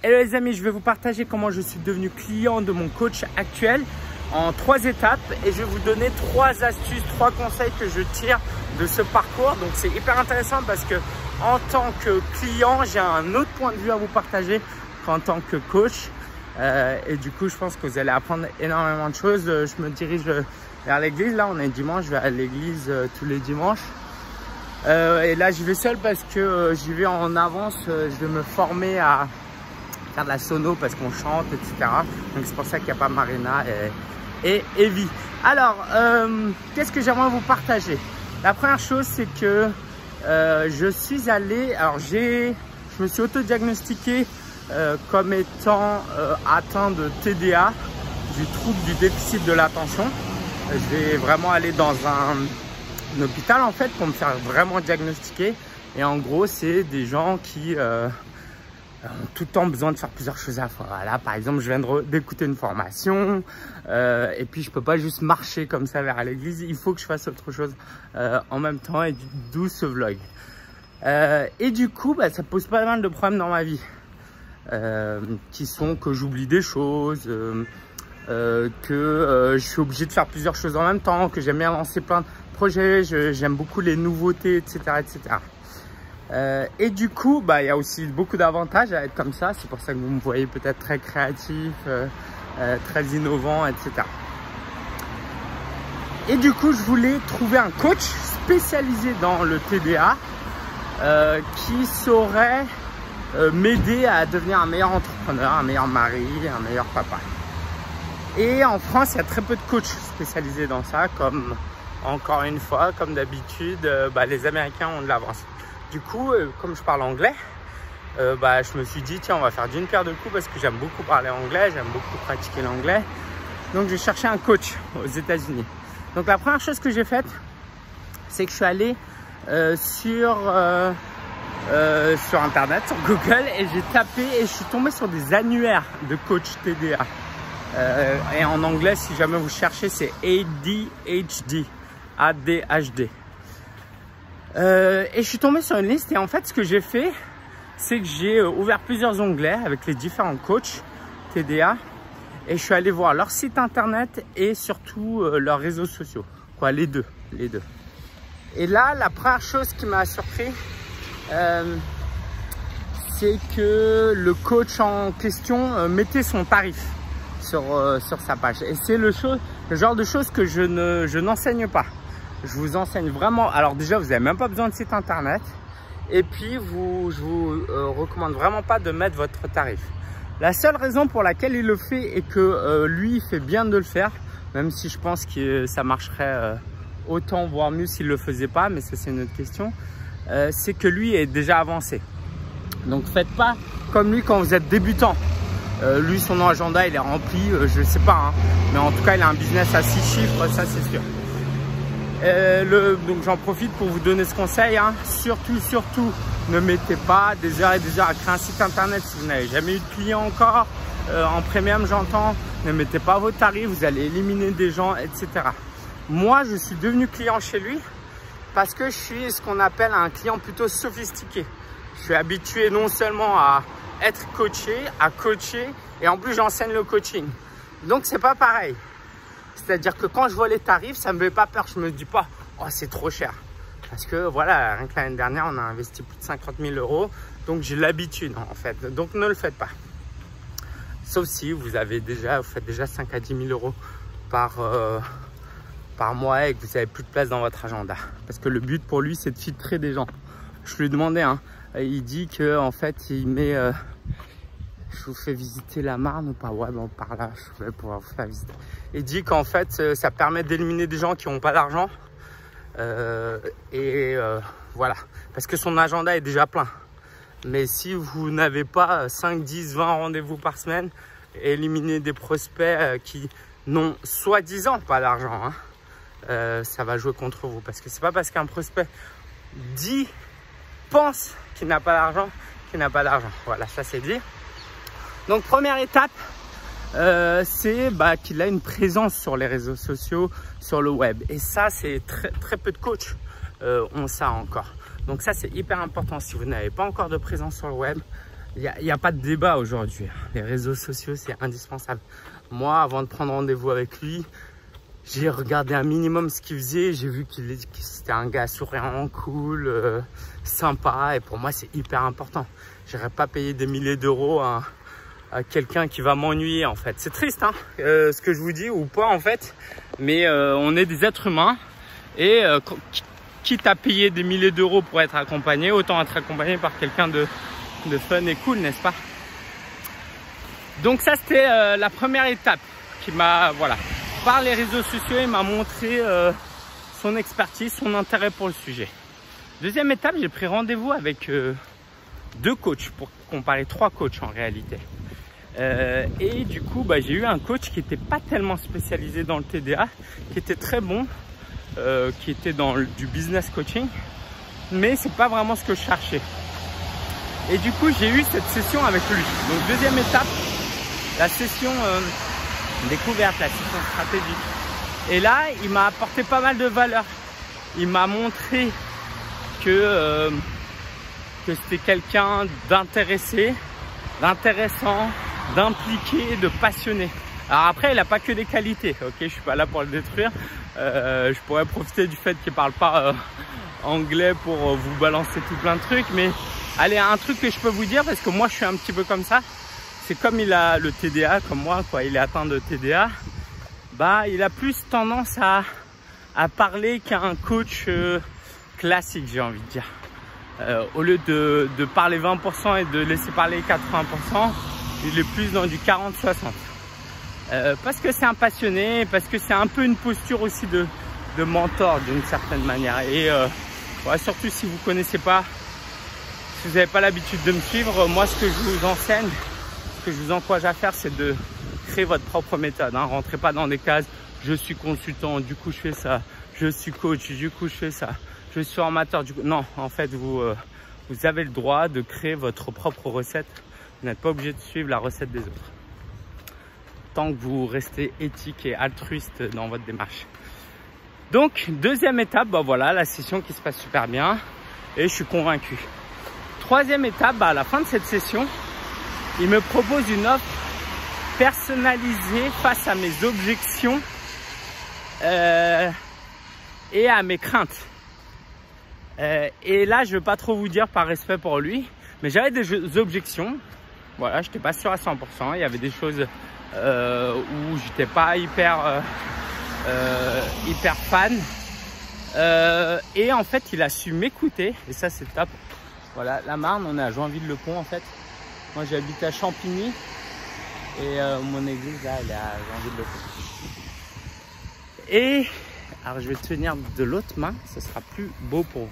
Hello les amis, je vais vous partager comment je suis devenu client de mon coach actuel en 3 étapes et je vais vous donner 3 astuces, 3 conseils que je tire de ce parcours. Donc c'est hyper intéressant parce que en tant que client, j'ai un autre point de vue à vous partager qu'en tant que coach. Et du coup, je pense que vous allez apprendre énormément de choses. Je me dirige vers l'église. Là, on est dimanche, je vais à l'église tous les dimanches. Et là, j'y vais seul parce que j'y vais en avance. Je vais me former à faire de la sono parce qu'on chante, etc. Donc, c'est pour ça qu'il n'y a pas Marina et Evie. Alors, qu'est-ce que j'aimerais vous partager? La première chose, c'est que je suis allé... Alors, je me suis auto-diagnostiqué comme étant atteint de TDA, du trouble du déficit de l'attention. Je vais vraiment aller dans un hôpital en fait pour me faire vraiment diagnostiquer. Et en gros, c'est des gens qui ont tout le temps besoin de faire plusieurs choses à la fois. Voilà, par exemple, je viens d'écouter une formation et puis je peux pas juste marcher comme ça vers l'église. Il faut que je fasse autre chose en même temps, et d'où ce vlog. Et du coup, ça pose pas mal de problèmes dans ma vie. Qui sont que j'oublie des choses, que je suis obligé de faire plusieurs choses en même temps, que j'aime bien lancer plein de projets, j'aime beaucoup les nouveautés, etc. etc. Et du coup, il y a aussi beaucoup d'avantages à être comme ça. C'est pour ça que vous me voyez peut-être très créatif, très innovant, etc. Et du coup, je voulais trouver un coach spécialisé dans le TDA qui saurait m'aider à devenir un meilleur entrepreneur, un meilleur mari, un meilleur papa. Et en France, il y a très peu de coachs spécialisés dans ça, comme encore une fois, comme d'habitude, les Américains ont de l'avance. Du coup, comme je parle anglais, je me suis dit, tiens, on va faire d'une pierre deux coups parce que j'aime beaucoup parler anglais, j'aime beaucoup pratiquer l'anglais. Donc, j'ai cherché un coach aux États-Unis. Donc, la première chose que j'ai faite, c'est que je suis allé sur internet, sur Google, et j'ai tapé et je suis tombé sur des annuaires de coach TDA. Et en anglais, si jamais vous cherchez, c'est ADHD. Et je suis tombé sur une liste et en fait, ce que j'ai fait, c'est que j'ai ouvert plusieurs onglets avec les différents coachs TDA et je suis allé voir leur site internet et surtout leurs réseaux sociaux. Quoi, les deux. Et là, la première chose qui m'a surpris, c'est que le coach en question mettait son tarif sur sa page. Et c'est le genre de choses que je n'enseigne pas. Je vous enseigne vraiment. Alors déjà, vous n'avez même pas besoin de site internet. Et puis, je vous recommande vraiment pas de mettre votre tarif. La seule raison pour laquelle il le fait et que lui, il fait bien de le faire, même si je pense que ça marcherait autant, voire mieux s'il ne le faisait pas, mais ça c'est une autre question. C'est que lui est déjà avancé. Donc faites pas comme lui quand vous êtes débutant. Lui, son agenda il est rempli, je sais pas, hein, mais en tout cas il a un business à 6 chiffres, ça c'est sûr. Donc j'en profite pour vous donner ce conseil, hein. Surtout ne mettez pas des heures et des heures à créer un site internet si vous n'avez jamais eu de client encore, en premium j'entends. Ne mettez pas vos tarifs, vous allez éliminer des gens, etc. Moi je suis devenu client chez lui parce que je suis ce qu'on appelle un client plutôt sophistiqué. Je suis habitué non seulement à être coaché, à coacher, et en plus j'enseigne le coaching. Donc c'est pas pareil. C'est-à-dire que quand je vois les tarifs, ça me fait pas peur. Je me dis pas, oh c'est trop cher. Parce que voilà, rien que l'année dernière, on a investi plus de 50 000 €. Donc j'ai l'habitude en fait. Donc ne le faites pas. Sauf si vous faites déjà 5 à 10 000 € par mois et que vous n'avez plus de place dans votre agenda. Parce que le but pour lui, c'est de filtrer des gens. Je lui ai demandé, hein, il dit que en fait, il met... je vous fais visiter la Marne ou pas? Ouais, bon, par là, je vais pouvoir vous faire visiter. Il dit qu'en fait, ça permet d'éliminer des gens qui n'ont pas d'argent. Voilà. Parce que son agenda est déjà plein. Mais si vous n'avez pas 5, 10, 20 rendez-vous par semaine, éliminer des prospects qui n'ont soi-disant pas d'argent, hein, ça va jouer contre vous. Parce que c'est pas parce qu'un prospect pense qu'il n'a pas d'argent qu'il n'a pas d'argent. Voilà, ça c'est dit. Donc première étape, c'est qu'il a une présence sur les réseaux sociaux, sur le web. Et ça, c'est très peu de coachs ont ça encore. Donc ça, c'est hyper important. Si vous n'avez pas encore de présence sur le web, il n'y a pas de débat aujourd'hui. Les réseaux sociaux, c'est indispensable. Moi, avant de prendre rendez-vous avec lui, j'ai regardé un minimum ce qu'il faisait. J'ai vu qu'il c'était un gars souriant, cool, sympa. Et pour moi, c'est hyper important. Je n'irai pas payer des milliers d'euros à quelqu'un qui va m'ennuyer, en fait. C'est triste, hein, ce que je vous dis, ou pas, en fait. Mais on est des êtres humains. Et quitte à payer des milliers d'euros pour être accompagné, autant être accompagné par quelqu'un de fun et cool, n'est-ce pas? Donc ça, c'était la première étape qui m'a, voilà, par les réseaux sociaux, il m'a montré son expertise, son intérêt pour le sujet. Deuxième étape, j'ai pris rendez-vous avec 2 coachs, pour comparer 3 coachs en réalité. Et du coup, j'ai eu un coach qui n'était pas tellement spécialisé dans le TDA, qui était très bon, qui était dans du business coaching, mais c'est pas vraiment ce que je cherchais. Et du coup, j'ai eu cette session avec lui. Donc deuxième étape, la session découverte, la session stratégique. Et là, il m'a apporté pas mal de valeur. Il m'a montré que c'était quelqu'un d'intéressé, d'intéressant, d'impliqué, de passionné. Alors après, il n'a pas que des qualités, ok, je suis pas là pour le détruire. Je pourrais profiter du fait qu'il parle pas anglais pour vous balancer tout plein de trucs. Mais allez, un truc que je peux vous dire, parce que moi je suis un petit peu comme ça, c'est comme il a le TDA, comme moi, quoi, il est atteint de TDA, il a plus tendance à parler qu'un coach classique, j'ai envie de dire. Au lieu de parler 20% et de laisser parler 80%, il est plus dans du 40-60. Parce que c'est un passionné, parce que c'est un peu une posture aussi de mentor d'une certaine manière. Et ouais, surtout si vous ne connaissez pas, si vous n'avez pas l'habitude de me suivre, moi ce que je vous enseigne, ce que je vous encourage à faire, c'est de créer votre propre méthode. Hein. Rentrez pas dans des cases, je suis consultant, du coup je fais ça, je suis coach, du coup je fais ça, je suis formateur, du coup... Non, en fait, vous avez le droit de créer votre propre recette. Vous n'êtes pas obligé de suivre la recette des autres, tant que vous restez éthique et altruiste dans votre démarche. Donc, deuxième étape, voilà, la session qui se passe super bien et je suis convaincu. Troisième étape, à la fin de cette session, il me propose une offre personnalisée face à mes objections et à mes craintes. Et là, je ne vais pas trop vous dire par respect pour lui, mais j'avais des objections. Voilà, je n'étais pas sûr à 100%. Il y avait des choses où j'étais pas hyper fan. Et en fait, il a su m'écouter. Et ça, c'est top. Voilà, la Marne, on est à Joinville-le-Pont en fait. Moi, j'habite à Champigny. Et mon église, là, elle est à Joinville-le-Pont. Et alors, je vais tenir de l'autre main. Ce sera plus beau pour vous.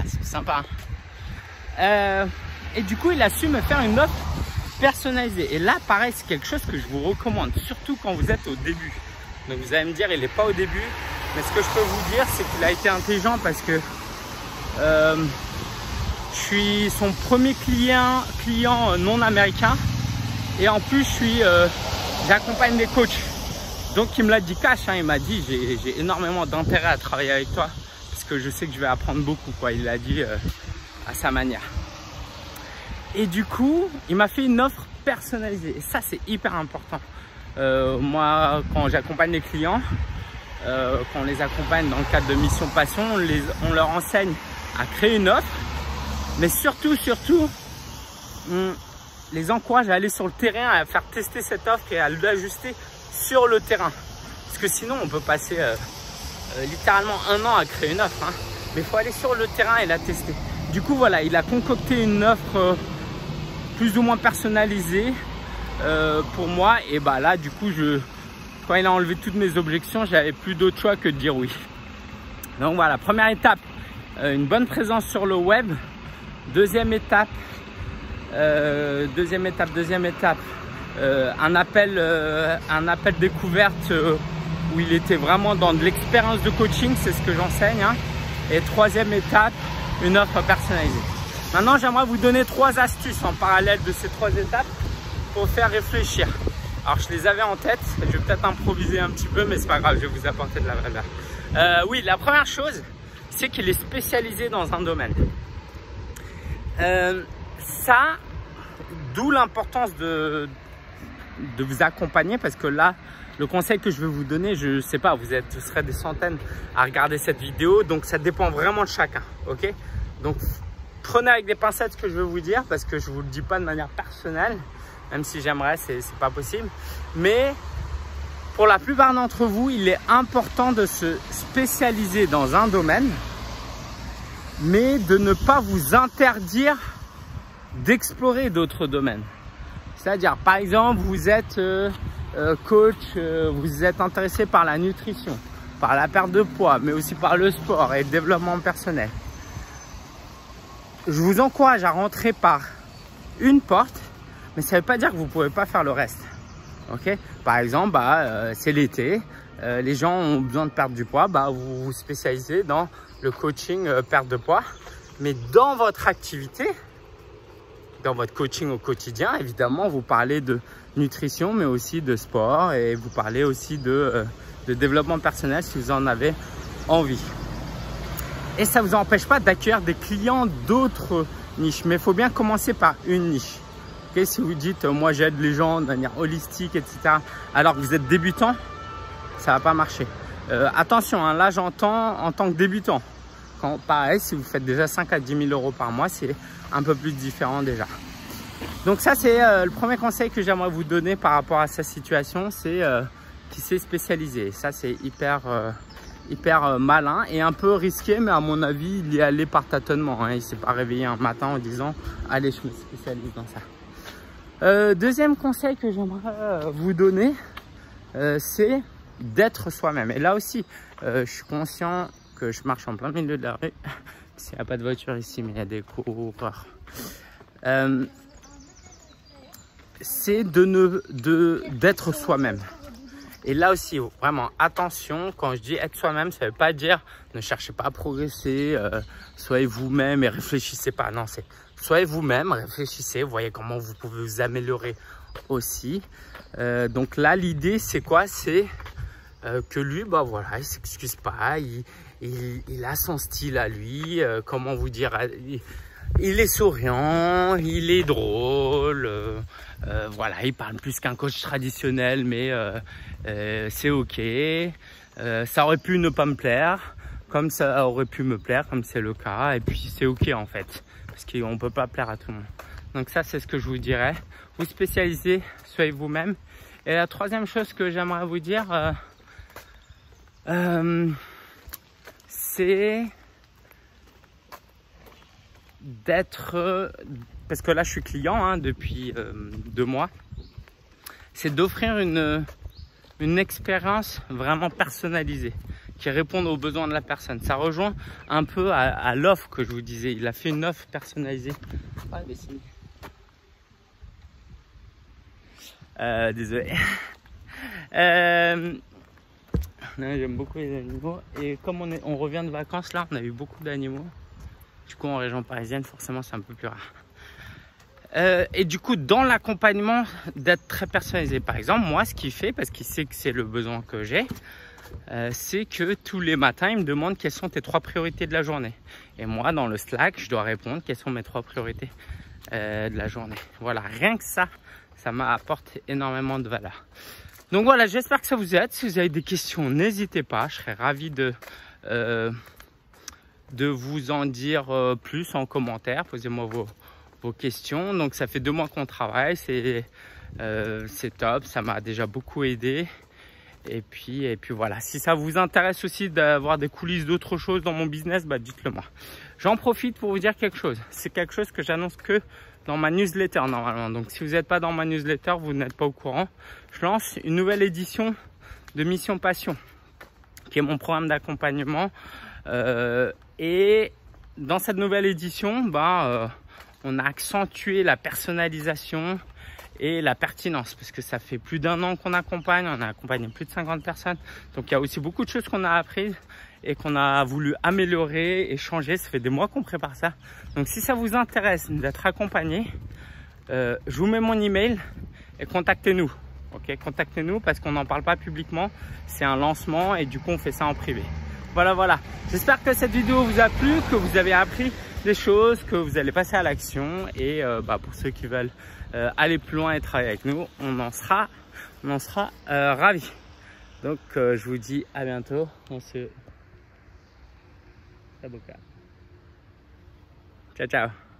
C'est sympa. Et du coup, il a su me faire une offre personnalisée. Et là, pareil, c'est quelque chose que je vous recommande, surtout quand vous êtes au début. Donc, vous allez me dire, il n'est pas au début. Mais ce que je peux vous dire, c'est qu'il a été intelligent parce que je suis son premier client non américain. Et en plus, j'accompagne des coachs. Donc, il me l'a dit cash. Hein, il m'a dit, j'ai énormément d'intérêt à travailler avec toi parce que je sais que je vais apprendre beaucoup, quoi. Il l'a dit à sa manière. Et du coup, il m'a fait une offre personnalisée. Et ça, c'est hyper important. Moi, quand j'accompagne les clients, quand on les accompagne dans le cadre de Mission Passion, on leur enseigne à créer une offre. Mais surtout, on les encourage à aller sur le terrain, à faire tester cette offre et à l'ajuster sur le terrain. Parce que sinon, on peut passer littéralement 1 an à créer une offre. Hein. Mais il faut aller sur le terrain et la tester. Du coup, voilà, il a concocté une offre plus ou moins personnalisée pour moi. Et là, du coup, quand il a enlevé toutes mes objections, j'avais plus d'autre choix que de dire oui. Donc voilà, première étape, une bonne présence sur le web. Deuxième étape, un appel découverte où il était vraiment dans de l'expérience de coaching, c'est ce que j'enseigne. Hein. Et troisième étape, une offre personnalisée. Maintenant, j'aimerais vous donner 3 astuces en parallèle de ces 3 étapes pour faire réfléchir. Alors, je les avais en tête, je vais peut-être improviser un petit peu, mais c'est pas grave, je vais vous apporter de la vraie. Oui, la première chose, c'est qu'il est spécialisé dans un domaine. Ça, d'où l'importance de vous accompagner, parce que là, le conseil que je vais vous donner, je sais pas, vous serez des centaines à regarder cette vidéo, donc ça dépend vraiment de chacun, ok? Donc prenez avec des pincettes ce que je vais vous dire, parce que je vous le dis pas de manière personnelle, même si j'aimerais, c'est pas possible. Mais pour la plupart d'entre vous, il est important de se spécialiser dans un domaine, mais de ne pas vous interdire d'explorer d'autres domaines. C'est-à-dire, par exemple, vous êtes coach, vous êtes intéressé par la nutrition, par la perte de poids, mais aussi par le sport et le développement personnel. Je vous encourage à rentrer par une porte, mais ça ne veut pas dire que vous ne pouvez pas faire le reste. Okay, par exemple, c'est l'été, les gens ont besoin de perdre du poids, vous vous spécialisez dans le coaching perte de poids. Mais dans votre activité, dans votre coaching au quotidien, évidemment, vous parlez de nutrition, mais aussi de sport, et vous parlez aussi de développement personnel si vous en avez envie. Et ça ne vous empêche pas d'accueillir des clients d'autres niches, mais il faut bien commencer par une niche. Okay, si vous dites, moi j'aide les gens de manière holistique, etc., alors que vous êtes débutant, ça ne va pas marcher. Attention, hein, là j'entends en tant que débutant. Pareil, si vous faites déjà 5 à 10 000 euros par mois, c'est un peu plus différent déjà. Donc ça, c'est le premier conseil que j'aimerais vous donner par rapport à sa situation, c'est qu'il s'est spécialisé. Ça, c'est hyper malin et un peu risqué, mais à mon avis, il y est allé par tâtonnement. Hein. Il ne s'est pas réveillé un matin en disant « Allez, je me spécialise dans ça ». Deuxième conseil que j'aimerais vous donner, c'est d'être soi-même. Et là aussi, je suis conscient que je marche en plein milieu de la rue. Il n'y a pas de voiture ici, mais il y a des coureurs. C'est d'être soi-même. Et là aussi, vraiment, attention, quand je dis être soi-même, ça ne veut pas dire ne cherchez pas à progresser, soyez vous-même et réfléchissez pas. Non, c'est soyez vous-même, réfléchissez, voyez comment vous pouvez vous améliorer aussi. Donc là, l'idée, c'est quoi? C'est que lui, voilà, il s'excuse pas, il a son style à lui, comment vous dire, il est souriant, il est drôle, voilà, il parle plus qu'un coach traditionnel, mais c'est ok. Ça aurait pu ne pas me plaire, comme ça aurait pu me plaire, comme c'est le cas, et puis c'est ok en fait, parce qu'on ne peut pas plaire à tout le monde. Donc ça, c'est ce que je vous dirais. Vous spécialisez, soyez vous-même. Et la troisième chose que j'aimerais vous dire, c'est d'être, parce que là je suis client hein, depuis 2 mois, c'est d'offrir une expérience vraiment personnalisée qui réponde aux besoins de la personne. Ça rejoint un peu à l'offre que je vous disais. Il a fait une offre personnalisée. Ah, désolé. J'aime beaucoup les animaux. Et comme on revient de vacances là, on a eu beaucoup d'animaux. Du coup, en région parisienne, forcément, c'est un peu plus rare. Et du coup, dans l'accompagnement, d'être très personnalisé. Par exemple, moi, ce qu'il fait, parce qu'il sait que c'est le besoin que j'ai, c'est que tous les matins, il me demande quelles sont tes 3 priorités de la journée. Et moi, dans le Slack, je dois répondre quelles sont mes 3 priorités de la journée. Voilà, rien que ça m'apporte énormément de valeur. Donc voilà, j'espère que ça vous aide. Si vous avez des questions, n'hésitez pas. Je serais ravi de vous en dire plus en commentaire. Posez-moi vos questions. Donc ça fait 2 mois qu'on travaille, c'est top, ça m'a déjà beaucoup aidé. Et puis voilà, si ça vous intéresse aussi d'avoir des coulisses d'autres choses dans mon business, dites-le moi. J'en profite pour vous dire quelque chose. C'est quelque chose que j'annonce que dans ma newsletter normalement. Donc si vous n'êtes pas dans ma newsletter, vous n'êtes pas au courant. Je lance une nouvelle édition de Mission Passion, qui est mon programme d'accompagnement. Et dans cette nouvelle édition, on a accentué la personnalisation et la pertinence, parce que ça fait plus d'1 an qu'on accompagne, on a accompagné plus de 50 personnes. Donc il y a aussi beaucoup de choses qu'on a apprises et qu'on a voulu améliorer et changer. Ça fait des mois qu'on prépare ça. Donc si ça vous intéresse d'être accompagné, je vous mets mon email et contactez-nous. Ok, contactez-nous parce qu'on n'en parle pas publiquement. C'est un lancement et du coup on fait ça en privé. Voilà. J'espère que cette vidéo vous a plu, que vous avez appris des choses, que vous allez passer à l'action. Et pour ceux qui veulent aller plus loin et travailler avec nous, on en sera ravis. Donc je vous dis à bientôt. On se... Ciao, ciao.